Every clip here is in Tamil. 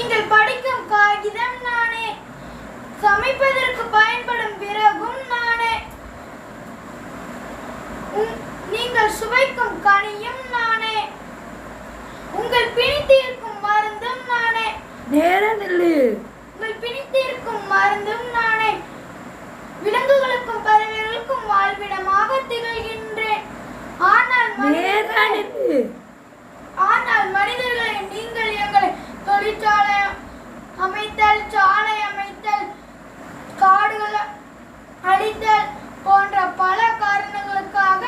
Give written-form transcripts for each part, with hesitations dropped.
நீங்கள் படிக்கும் காகிதம் நானே, சமைப்பதற்கு பயன்படும் விறகும் நானே, நீங்கள் சுவைக்கும் கனியும் நானே, உங்கள் பிணித்திருக்கும் மருந்தும் நானே. உங்கள் பிணித்திருக்கும் மருந்தும் நானே. விலங்குகளுக்கும் பறவைகளுக்கும் வாழ்விடமாக திகழ்கின்றேன். ஆனால் மனிதர்களை நீங்கள் எங்களை தொழிற்சாலை அமைத்தல், சாலை அமைத்தல், காடுகள் அழித்தல் போன்ற பல காரணங்களுக்காக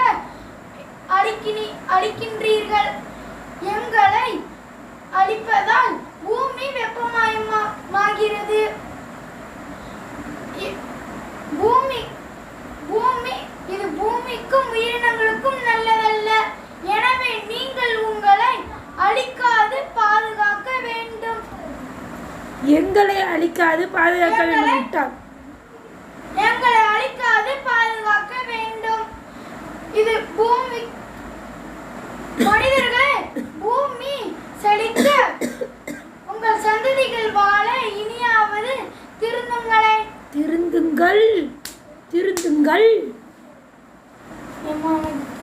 அழிக்கின்றீர்கள். எங்களை அழிப்பதால் பூமி வெப்பமயமாகிறது. இது பூமிக்கும் உயிரினங்களுக்கும் நல்லதல்ல. எனவே நீங்கள் உங்களை அழிக்காது பாதுகாக்க வேண்டும். எங்களை அழிக்காது பாதுகாக்க வேண்டும். எங்களை அழிக்காது பாதுகாக்க வேண்டும். இது பூமி மனிதர்களே, பூமி செழிக்க உங்கள் சந்ததிகள் வாழ இனியாவது திருந்துங்கள்.